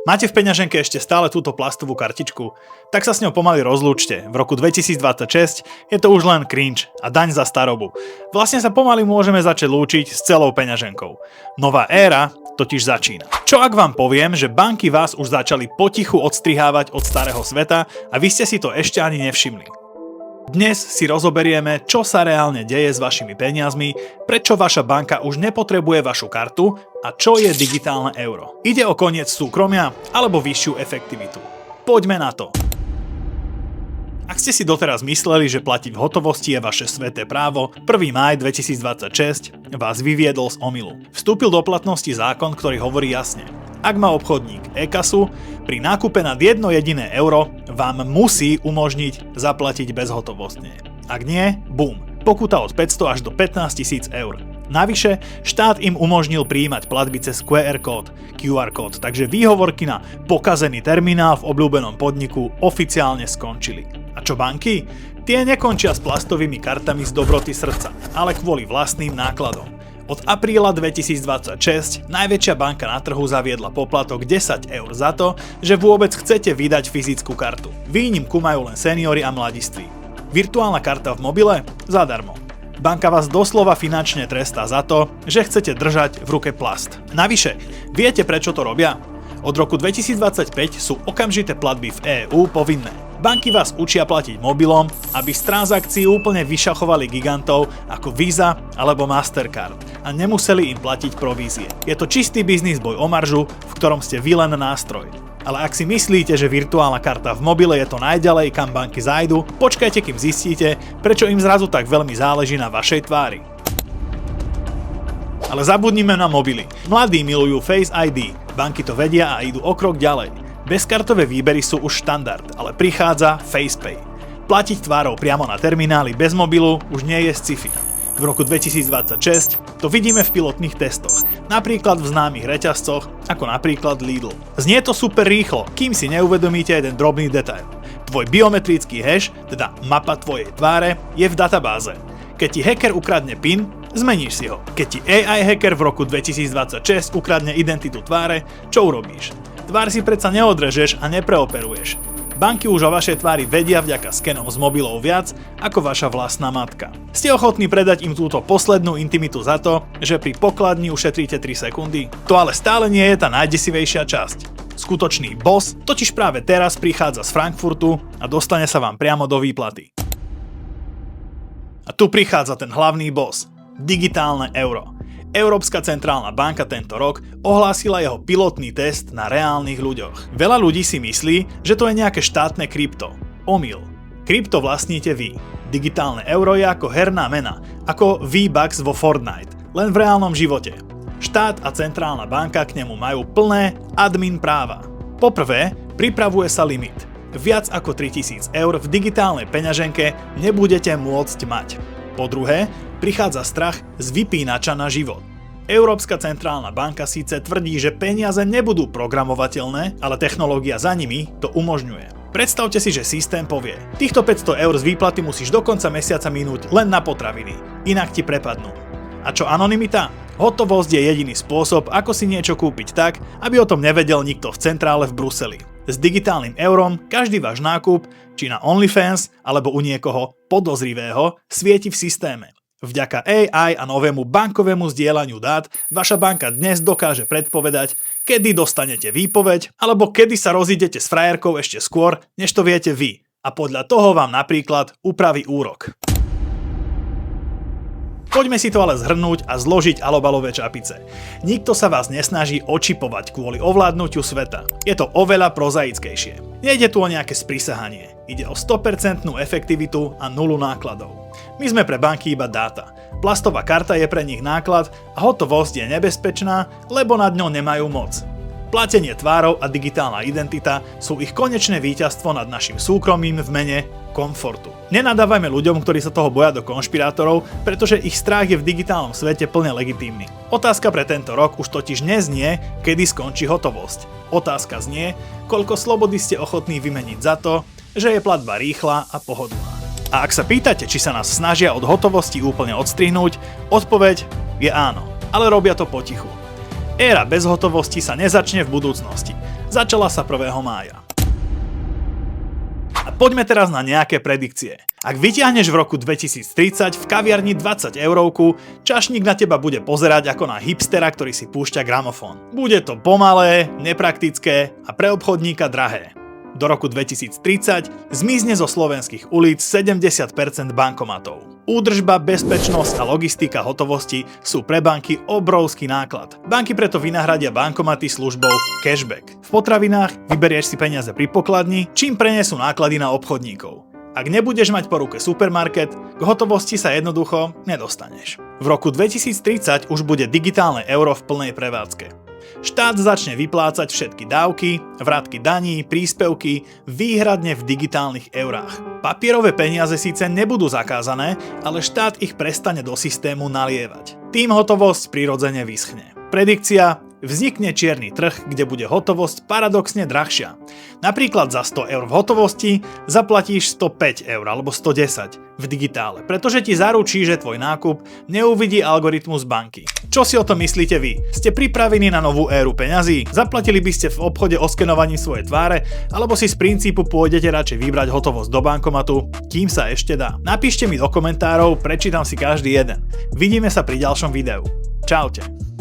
Máte v peňaženke ešte stále túto plastovú kartičku? Tak sa s ňou pomaly rozlúčte. V roku 2026 je to už len cringe a daň za starobu. Vlastne sa pomaly môžeme začať lúčiť s celou peňaženkou. Nová éra totiž začína. Čo ak vám poviem, že banky vás už začali potichu odstrihávať od starého sveta a vy ste si to ešte ani nevšimli? Dnes si rozoberieme, čo sa reálne deje s vašimi peniazmi, prečo vaša banka už nepotrebuje vašu kartu a čo je digitálne euro. Ide o koniec súkromia alebo vyššiu efektivitu. Poďme na to. Ak ste si doteraz mysleli, že platiť v hotovosti je vaše sväté právo, 1. máj 2026 vás vyviedol z omylu. Vstúpil do platnosti zákon, ktorý hovorí jasne. Ak má obchodník e-kasu, pri nákupe nad jedno jediné euro vám musí umožniť zaplatiť bezhotovostne. Ak nie, bum, pokuta od 500 až do 15 000 eur. Navyše, štát im umožnil prijímať platby cez QR kód, takže výhovorky na pokazený terminál v obľúbenom podniku oficiálne skončili. A čo banky? Tie nekončia s plastovými kartami z dobroty srdca, ale kvôli vlastným nákladom. Od apríla 2026 najväčšia banka na trhu zaviedla poplatok 10 eur za to, že vôbec chcete vydať fyzickú kartu. Výnimku majú len seniori a mladiství. Virtuálna karta v mobile? Zadarmo. Banka vás doslova finančne trestá za to, že chcete držať v ruke plast. Navyše, viete prečo to robia? Od roku 2025 sú okamžité platby v EÚ povinné. Banky vás učia platiť mobilom, aby z transakcií úplne vyšachovali gigantov ako Visa alebo Mastercard a nemuseli im platiť provízie. Je to čistý biznis boj o maržu, v ktorom ste vy len nástroj. Ale ak si myslíte, že virtuálna karta v mobile je to najďalej, kam banky zájdu, počkajte, kým zistíte, prečo im zrazu tak veľmi záleží na vašej tvári. Ale zabudnime na mobily. Mladí milujú Face ID, banky to vedia a idú o krok ďalej. Bezkartové výbery sú už štandard, ale prichádza FacePay. Platiť tvárou priamo na termináli bez mobilu už nie je sci-fi. V roku 2026 to vidíme v pilotných testoch, napríklad v známych reťazcoch, ako napríklad Lidl. Znie to super rýchlo, kým si neuvedomíte jeden drobný detail. Tvoj biometrický hash, teda mapa tvojej tváre, je v databáze. Keď ti hacker ukradne PIN, zmeníš si ho. Keď ti AI hacker v roku 2026 ukradne identitu tváre, čo urobíš? Tvár si predsa neodrežeš a nepreoperuješ. Banky už o vašej tvári vedia vďaka skenom z mobilov viac ako vaša vlastná matka. Ste ochotní predať im túto poslednú intimitu za to, že pri pokladni ušetríte 3 sekundy? To ale stále nie je tá najdesivejšia časť. Skutočný boss totiž práve teraz prichádza z Frankfurtu a dostane sa vám priamo do výplaty. A tu prichádza ten hlavný boss. Digitálne euro. Európska centrálna banka tento rok ohlásila jeho pilotný test na reálnych ľuďoch. Veľa ľudí si myslí, že to je nejaké štátne krypto. Omyl. Krypto vlastníte vy. Digitálne euro je ako herná mena, ako V-Bucks vo Fortnite, len v reálnom živote. Štát a centrálna banka k nemu majú plné admin práva. Poprvé, pripravuje sa limit. Viac ako 3000 eur v digitálnej peňaženke nebudete môcť mať. Po druhé, prichádza strach z vypínača na život. Európska centrálna banka síce tvrdí, že peniaze nebudú programovateľné, ale technológia za nimi to umožňuje. Predstavte si, že systém povie: týchto 500 eur z výplaty musíš do konca mesiaca minúť len na potraviny, inak ti prepadnú. A čo anonymita? Hotovosť je jediný spôsob, ako si niečo kúpiť tak, aby o tom nevedel nikto v centrále v Bruseli. S digitálnym eurom každý váš nákup, či na OnlyFans alebo u niekoho podozrivého, svieti v systéme. Vďaka AI a novému bankovému zdieľaniu dát vaša banka dnes dokáže predpovedať, kedy dostanete výpoveď alebo kedy sa rozídete s frajerkou ešte skôr, než to viete vy. A podľa toho vám napríklad upraví úrok. Poďme si to ale zhrnúť a zložiť alobalové čapice. Nikto sa vás nesnaží očipovať kvôli ovládnutiu sveta. Je to oveľa prozaickejšie. Nejde tu o nejaké sprisahanie. Ide o 100% efektivitu a nulu nákladov. My sme pre banky iba dáta. Plastová karta je pre nich náklad a hotovosť je nebezpečná, lebo nad ňou nemajú moc. Platenie tvárov a digitálna identita sú ich konečné víťazstvo nad našim súkromím v mene komfortu. Nenadávajme ľuďom, ktorí sa toho boja, do konšpirátorov, pretože ich strach je v digitálnom svete plne legitímny. Otázka pre tento rok už totiž neznie, kedy skončí hotovosť. Otázka znie, koľko slobody ste ochotní vymeniť za to, že je platba rýchla a pohodlná. A ak sa pýtate, či sa nás snažia od hotovosti úplne odstrihnúť, odpoveď je áno, ale robia to potichu. Éra bezhotovosti sa nezačne v budúcnosti. Začala sa 1. mája. A poďme teraz na nejaké predikcie. Ak vyťahneš v roku 2030 v kaviarni 20 eurovku, čašník na teba bude pozerať ako na hipstera, ktorý si púšťa gramofón. Bude to pomalé, nepraktické a pre obchodníka drahé. Do roku 2030 zmizne zo slovenských ulic 70% bankomatov. Údržba, bezpečnosť a logistika hotovosti sú pre banky obrovský náklad. Banky preto vynahradia bankomaty službou cashback. V potravinách vyberieš si peniaze pri pokladni, čím prenesú náklady na obchodníkov. Ak nebudeš mať po ruke supermarket, k hotovosti sa jednoducho nedostaneš. V roku 2030 už bude digitálne euro v plnej prevádzke. Štát začne vyplácať všetky dávky, vratky daní, príspevky výhradne v digitálnych eurách. Papierové peniaze síce nebudú zakázané, ale štát ich prestane do systému nalievať. Tým hotovosť prirodzene vyschne. Predikcia: vznikne čierny trh, kde bude hotovosť paradoxne drahšia. Napríklad za 100 eur v hotovosti zaplatíš 105 eur alebo 110 v digitále, pretože ti zaručí, že tvoj nákup neuvidí algoritmus banky. Čo si o tom myslíte vy? Ste pripravení na novú éru peňazí? Zaplatili by ste v obchode oskenovaním svojej tváre, alebo si z princípu pôjdete radšej vybrať hotovosť do bankomatu, kým sa ešte dá? Napíšte mi do komentárov, prečítam si každý jeden. Vidíme sa pri ďalšom videu. Čaute.